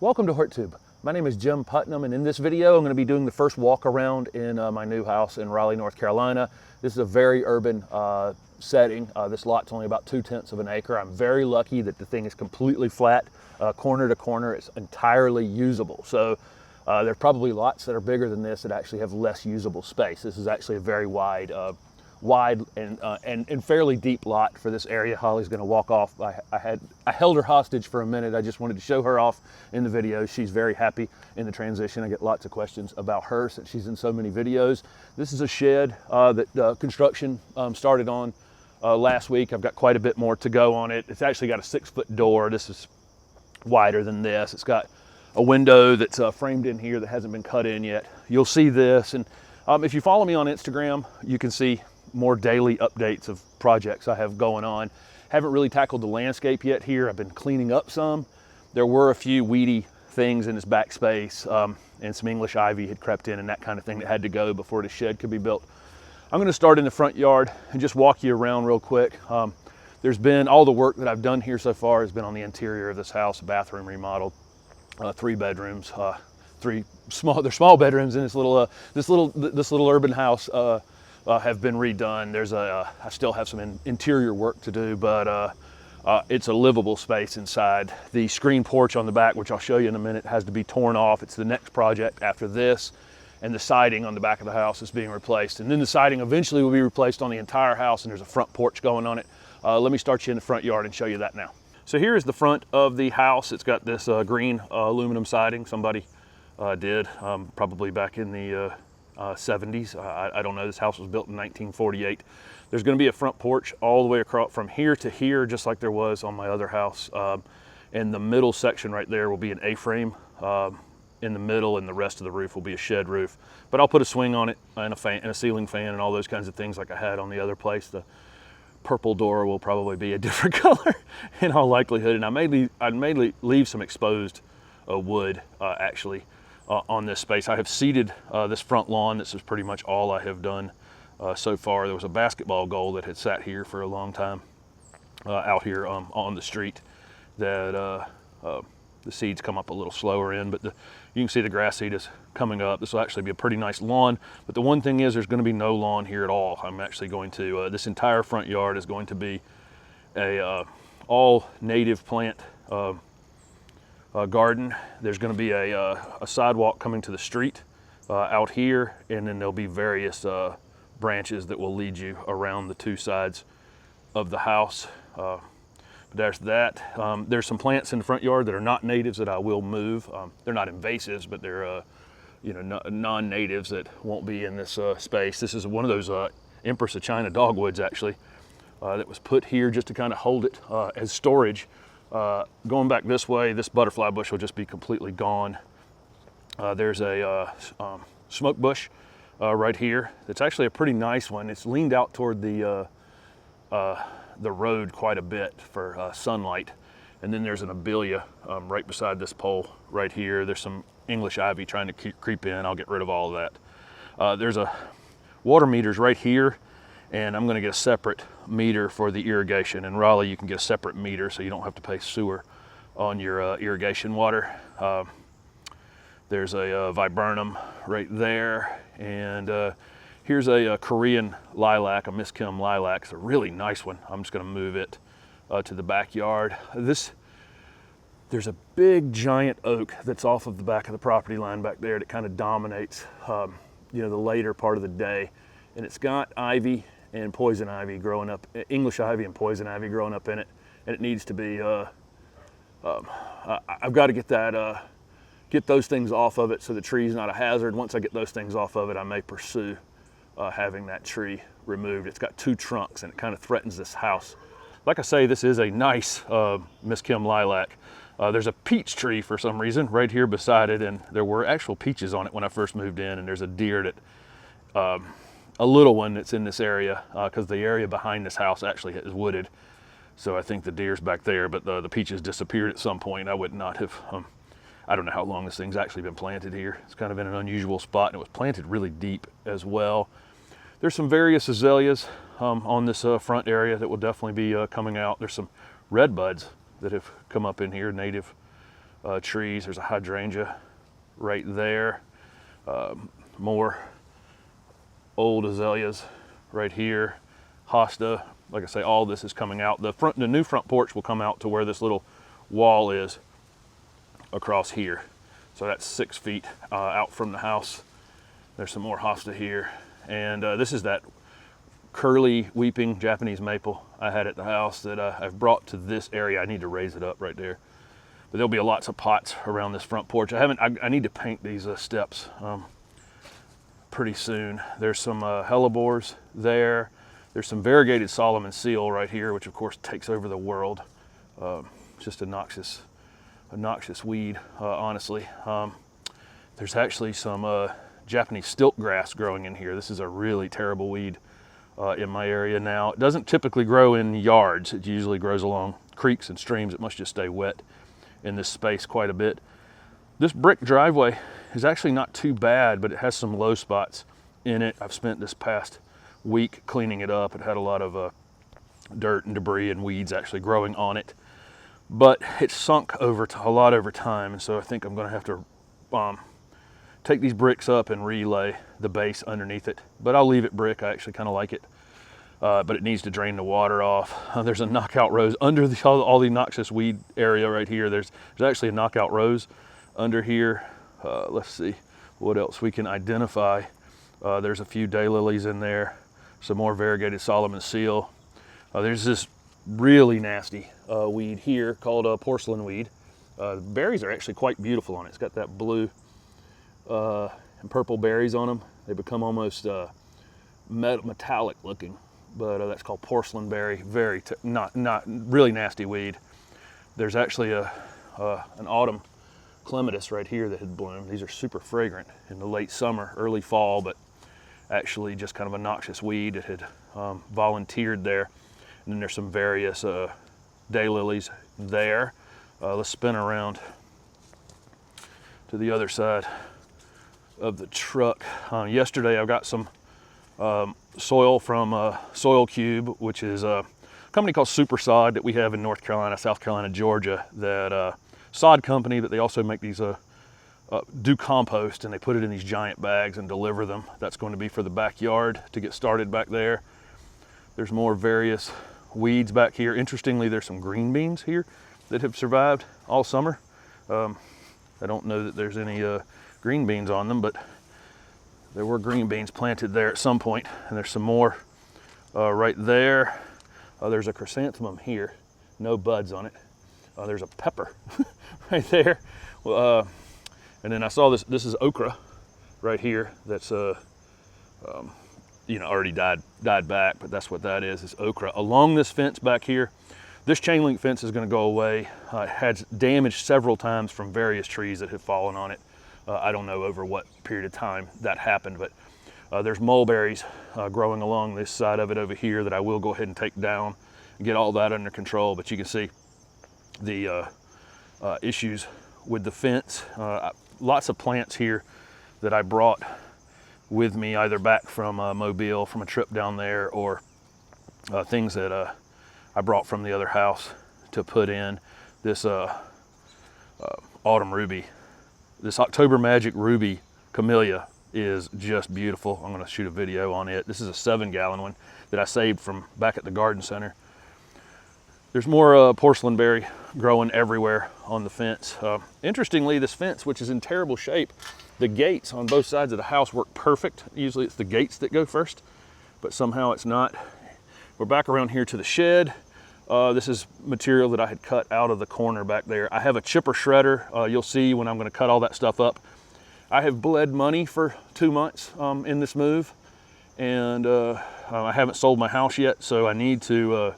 Welcome to HortTube. My name is Jim Putnam, and in this video I'm going to be doing the first walk around in my new house in Raleigh, North Carolina. This is a very urban setting. This lot's only about 2/10 of an acre. I'm very lucky that the thing is completely flat, corner to corner. It's entirely usable. So there's probably lots that are bigger than this that actually have less usable space. This is actually a very wide and fairly deep lot for this area. Holly's going to walk off. I held her hostage for a minute. I just wanted to show her off in the video. She's very happy in the transition. I get lots of questions about her since she's in so many videos. This is a shed that construction started on last week. I've got quite a bit more to go on it. It's actually got a 6-foot door. This is wider than this. It's got a window that's framed in here that hasn't been cut in yet. You'll see this, and if you follow me on Instagram, you can see more daily updates of projects I have going on. Haven't really tackled the landscape yet here. I've been cleaning up some. There were a few weedy things in this back space, and some English ivy had crept in and that kind of thing that had to go before the shed could be built. I'm gonna start in the front yard and just walk you around real quick. There's been all the work that I've done here so far has been on the interior of this house, bathroom remodeled, 3 bedrooms, they're small bedrooms in this little urban house. Have been redone. I still have some interior work to do, but it's a livable space inside. The screen porch on the back, which I'll show you in a minute, has to be torn off. It's the next project after this, and the siding on the back of the house is being replaced. And then the siding eventually will be replaced on the entire house, and there's a front porch going on it. Let me start you in the front yard and show you that now. So here is the front of the house. It's got this green aluminum siding somebody did, probably back in the 70s. I don't know. This house was built in 1948. There's going to be a front porch all the way across from here to here, just like there was on my other house. And the middle section right there will be an A-frame in the middle, and the rest of the roof will be a shed roof. But I'll put a swing on it and a fan and a ceiling fan and all those kinds of things like I had on the other place. The purple door will probably be a different color in all likelihood, and I may leave some exposed wood actually on this space. I have seeded this front lawn. This is pretty much all I have done so far. There was a basketball goal that had sat here for a long time out here on the street that the seeds come up a little slower in, but you can see the grass seed is coming up. This will actually be a pretty nice lawn, but the one thing is there's going to be no lawn here at all. I'm actually going to, this entire front yard is going to be a all native plant garden. There's going to be a sidewalk coming to the street out here, and then there'll be various branches that will lead you around the 2 sides of the house. But there's that. There's some plants in the front yard that are not natives that I will move. They're not invasives, but they're non-natives that won't be in this space. This is one of those Empress of China dogwoods actually that was put here just to kind of hold it as storage. Going back this way, this butterfly bush will just be completely gone. There's a smoke bush right here. It's actually a pretty nice one. It's leaned out toward the road quite a bit for sunlight. And then there's an abelia right beside this pole right here. There's some English ivy trying to creep in. I'll get rid of all of that. There's a water meters right here, and I'm going to get a separate meter for the irrigation. In Raleigh, you can get a separate meter so you don't have to pay sewer on your irrigation water. There's a viburnum right there, and here's a Korean lilac, a Miss Kim lilac. It's a really nice one. I'm just going to move it to the backyard. There's a big giant oak that's off of the back of the property line back there that kind of dominates the later part of the day, and it's got ivy and poison ivy growing up, English ivy and poison ivy growing up in it, and it needs to be, I've got to get those things off of it so the tree's not a hazard. Once I get those things off of it, I may pursue having that tree removed. It's got 2 trunks and it kind of threatens this house. Like I say, this is a nice Miss Kim lilac. There's a peach tree for some reason right here beside it, and there were actual peaches on it when I first moved in, and there's a deer that, a little one that's in this area, because the area behind this house actually is wooded. So I think the deer's back there, but the peaches disappeared at some point. I would not have, I don't know how long this thing's actually been planted here. It's kind of in an unusual spot, and it was planted really deep as well. There's some various azaleas on this front area that will definitely be coming out. There's some red buds that have come up in here, native trees. There's a hydrangea right there. More old azaleas right here. Hosta, like I say, all this is coming out. The new front porch will come out to where this little wall is across here. So that's 6 feet out from the house. There's some more hosta here. And this is that curly weeping Japanese maple I had at the house that I've brought to this area. I need to raise it up right there. But there'll be lots of pots around this front porch. I need to paint these steps pretty soon. There's some hellebores there. There's some variegated Solomon seal right here, which of course takes over the world. Just a noxious weed, honestly. There's actually some Japanese stilt grass growing in here. This is a really terrible weed in my area now. It doesn't typically grow in yards. It usually grows along creeks and streams. It must just stay wet in this space quite a bit. This brick driveway is actually not too bad, but it has some low spots in it. I've spent this past week cleaning it up. It had a lot of dirt and debris and weeds actually growing on it, but it's sunk a lot over time, and so I think I'm going to have to take these bricks up and relay the base underneath it. But I'll leave it brick. I actually kind of like it, but it needs to drain the water off. There's a knockout rose under all the noxious weed area right here. There's actually a knockout rose under here. Let's see what else we can identify. There's a few daylilies in there, some more variegated Solomon seal. There's this really nasty weed here called porcelain weed. The berries are actually quite beautiful on it. It's got that blue and purple berries on them. They become almost metallic looking, but that's called porcelain berry. Not really nasty weed. There's actually an autumn clematis right here that had bloomed. These are super fragrant in the late summer, early fall, but actually just kind of a noxious weed. It had volunteered there. And then there's some various daylilies there. Let's spin around to the other side of the truck. Yesterday I got some soil from Soil3, which is a company called Super Sod that we have in North Carolina, South Carolina, Georgia, that sod company, but they also make these do compost, and they put it in these giant bags and deliver them. That's going to be for the backyard to get started back there. There's more various weeds back here. Interestingly, there's some green beans here that have survived all summer. I don't know that there's any green beans on them, but there were green beans planted there at some point, and there's some more right there. There's a chrysanthemum here, no buds on it. There's a pepper right there. And then I saw this is okra right here that's already died back, but that's what that is okra. Along this fence back here, this chain link fence is going to go away. It had damage several times from various trees that have fallen on it. I don't know over what period of time that happened, but there's mulberries growing along this side of it over here that I will go ahead and take down and get all that under control. But you can see the issues with the fence. Lots of plants here that I brought with me either back from Mobile from a trip down there, or things that I brought from the other house to put in. This autumn ruby, this October Magic Ruby Camellia is just beautiful. I'm going to shoot a video on it. This is a 7-gallon one that I saved from back at the garden center. There's more porcelain berry growing everywhere on the fence. Interestingly, this fence, which is in terrible shape, the gates on both sides of the house work perfect. Usually it's the gates that go first, but somehow it's not. We're back around here to the shed. This is material that I had cut out of the corner back there. I have a chipper shredder. You'll see when I'm going to cut all that stuff up. I have bled money for 2 months in this move, and I haven't sold my house yet, so I need to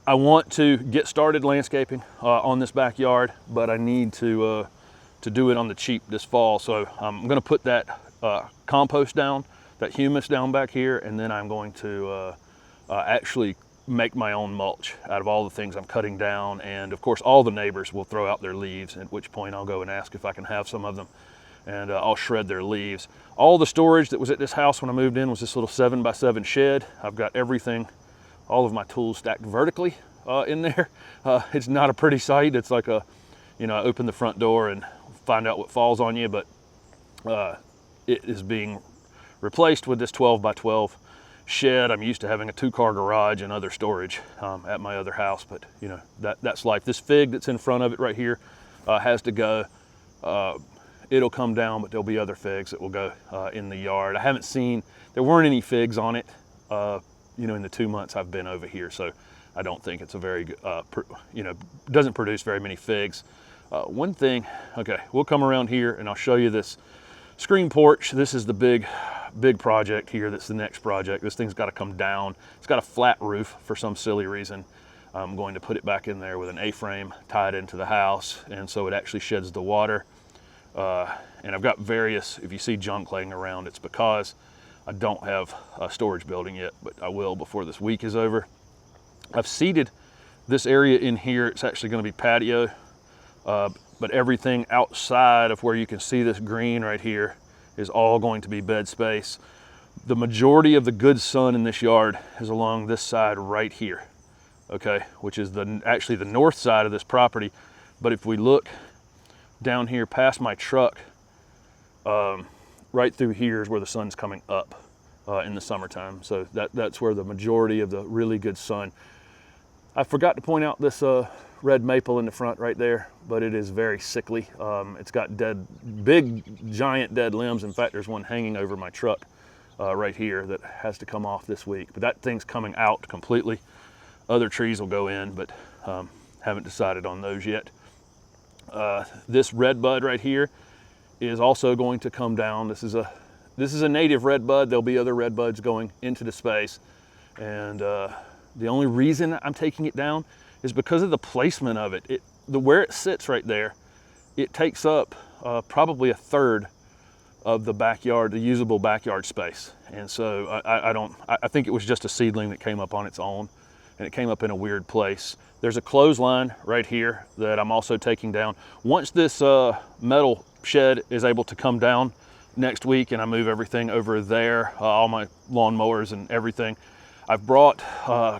I want to get started landscaping on this backyard, but I need to do it on the cheap this fall. So I'm going to put that compost down, that humus down back here, and then I'm going to actually make my own mulch out of all the things I'm cutting down. And of course, all the neighbors will throw out their leaves, at which point I'll go and ask if I can have some of them, and I'll shred their leaves. All the storage that was at this house when I moved in was this little 7x7 shed. I've got everything, all of my tools stacked vertically in there. It's not a pretty sight. It's like a you know, open the front door and find out what falls on you, but it is being replaced with this 12 by 12 shed. I'm used to having a 2-car garage and other storage at my other house, but you know, that's life. This fig that's in front of it right here has to go. It'll come down, but there'll be other figs that will go in the yard. I haven't seen, there weren't any figs on it, you know, in the 2 months I've been over here, so I don't think it's a very good, you know, doesn't produce very many figs. One thing, okay, we'll come around here and I'll show you this screen porch. This is the big project here. That's the next project. This thing's got to come down. It's got a flat roof for some silly reason. I'm going to put it back in there with an A-frame tied into the house, and so it actually sheds the water. And I've got various, if you see junk laying around, it's because I don't have a storage building yet, but I will before this week is over. I've seeded this area in here. It's actually going to be patio, but everything outside of where you can see this green right here is all going to be bed space. The majority of the good sun in this yard is along this side right here, okay, which is actually the north side of this property. But if we look down here past my truck, right through here is where the sun's coming up in the summertime. So that's where the majority of the really good sun. I forgot to point out this red maple in the front right there, but it is very sickly. It's got big, giant dead limbs. In fact, there's one hanging over my truck right here that has to come off this week, but that thing's coming out completely. Other trees will go in, but haven't decided on those yet. This red bud right here is also going to come down. This is a native red bud. There'll be other red buds going into the space, and the only reason I'm taking it down is because of the placement of it. Where it sits right there, it takes up probably a third of the backyard, the usable backyard space. And so I think it was just a seedling that came up on its own, and it came up in a weird place. There's a clothesline right here that I'm also taking down. Once this metal shed is able to come down next week and I move everything over there, all my lawn mowers and everything, I've brought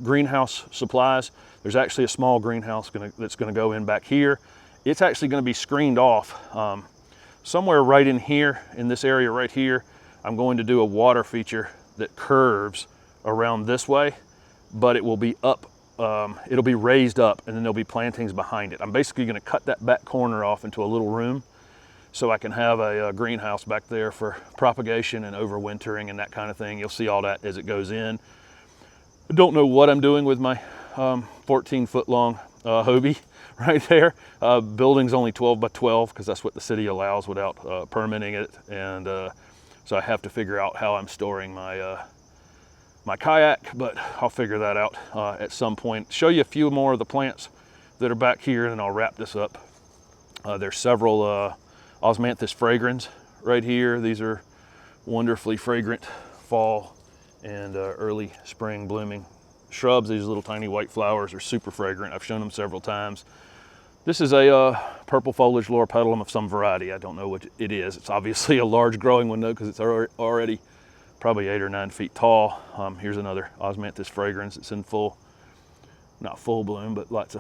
greenhouse supplies. There's actually a small greenhouse that's gonna go in back here. It's actually gonna be screened off. Somewhere right in here, in this area right here, I'm going to do a water feature that curves around this way, but it will be up, it'll be raised up, and then there'll be plantings behind it. I'm basically gonna cut that back corner off into a little room so I can have a greenhouse back there for propagation and overwintering and that kind of thing. You'll see all that as it goes in. I don't know what I'm doing with my 14-foot long Hobie right there. Building's only 12 by 12 because that's what the city allows without permitting it. And so I have to figure out how I'm storing my my kayak, but I'll figure that out at some point. Show you a few more of the plants that are back here, and then I'll wrap this up. There's several Osmanthus fragrans right here. These are wonderfully fragrant fall and early spring blooming shrubs. These little tiny white flowers are super fragrant. I've shown them several times. This is a purple foliage loropetalum of some variety. I don't know what it is. It's obviously a large growing one though, because it's already probably 8 or 9 feet tall. Here's another Osmanthus fragrans. It's in not full bloom, but lots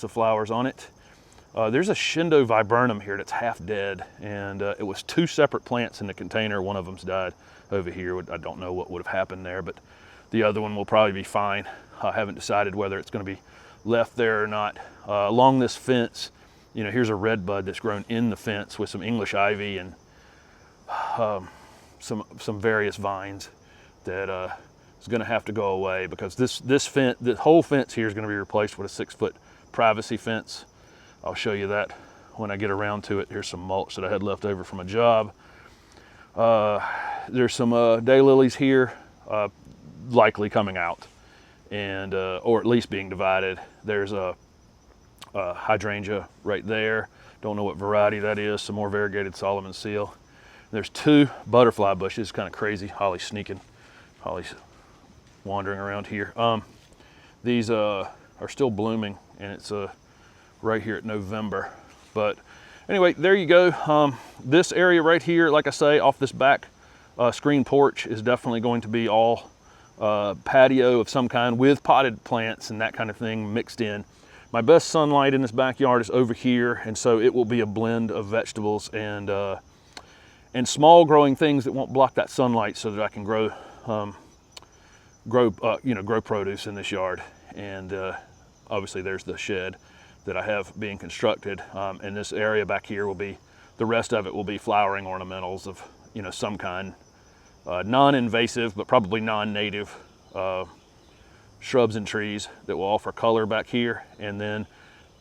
of flowers on it. There's a Shindo viburnum here that's half dead, and it was 2 separate plants in the container. One of them's died over here. I don't know what would have happened there, but the other one will probably be fine. I haven't decided whether it's going to be left there or not. Along this fence, you know, here's a red bud that's grown in the fence with some English ivy and some various vines that is going to have to go away, because this whole fence here is going to be replaced with a 6-foot privacy fence. I'll show you that when I get around to it. Here's some mulch that I had left over from a job. There's some daylilies here, likely coming out, and or at least being divided. There's a hydrangea right there. Don't know what variety that is. Some more variegated Solomon seal. There's 2 butterfly bushes, kind of crazy. Holly's wandering around here. These are still blooming, and it's right here at November. But anyway, there you go. This area right here, like I say, off this back screen porch is definitely going to be all patio of some kind with potted plants and that kind of thing mixed in. My best sunlight in this backyard is over here, and so it will be a blend of vegetables and small growing things that won't block that sunlight, so that I can grow produce in this yard. And obviously there's the shed that I have being constructed, and this area back here will be, the rest of it will be flowering ornamentals of some kind, non-invasive but probably non-native shrubs and trees that will offer color back here. And then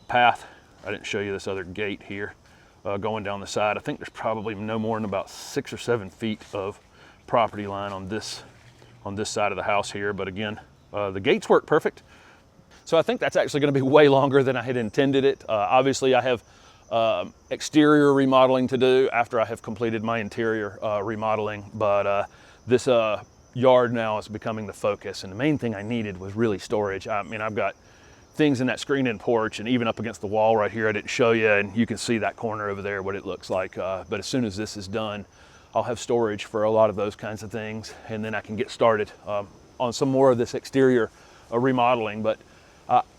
path, I didn't show you this other gate here going down the side. I think there's probably no more than about 6 or 7 feet of property line on this side of the house here. But again, the gates work perfect. So I think that's actually going to be way longer than I had intended it. Obviously I have exterior remodeling to do after I have completed my interior remodeling, but this yard now is becoming the focus, and the main thing I needed was really storage. I mean, I've got things in that screen-in porch and even up against the wall right here I didn't show you, and you can see that corner over there, what it looks like. But as soon as this is done, I'll have storage for a lot of those kinds of things, and then I can get started on some more of this exterior remodeling. But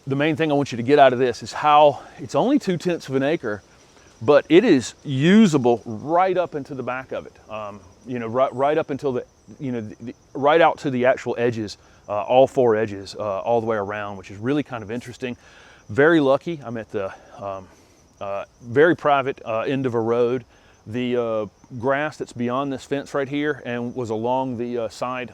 the main thing I want you to get out of this is how it's only 2/10 of an acre, but it is usable right up into the back of it. Right up until right out to the actual edges, all 4 edges, all the way around, which is really kind of interesting. Very lucky. I'm at the very private end of a road. The grass that's beyond this fence right here and was along the side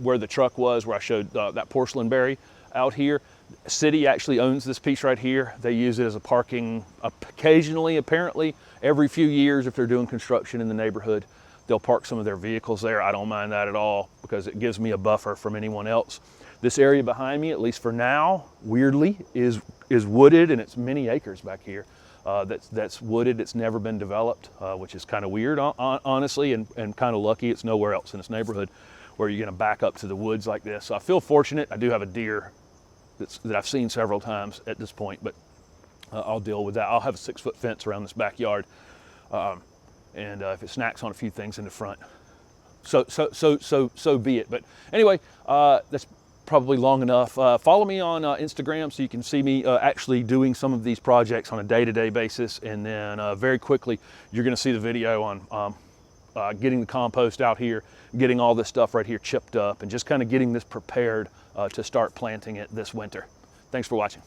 where the truck was, where I showed that porcelain berry out here. City actually owns this piece right here. They use it as a parking occasionally, apparently every few years if they're doing construction in the neighborhood. They'll park some of their vehicles there. I don't mind that at all because it gives me a buffer from anyone else. This area behind me, at least for now, weirdly, is wooded, and it's many acres back here. That's wooded. It's never been developed, which is kind of weird, honestly, and kind of lucky. It's nowhere else in this neighborhood where you're going to back up to the woods like this. So I feel fortunate. I do have a deer that I've seen several times at this point, but I'll deal with that. I'll have a 6-foot fence around this backyard. And if it snacks on a few things in the front, so be it. But anyway, that's probably long enough. Follow me on Instagram so you can see me actually doing some of these projects on a day-to-day basis. And then very quickly, you're going to see the video on getting the compost out here, getting all this stuff right here chipped up, and just kind of getting this prepared to start planting it this winter. Thanks for watching.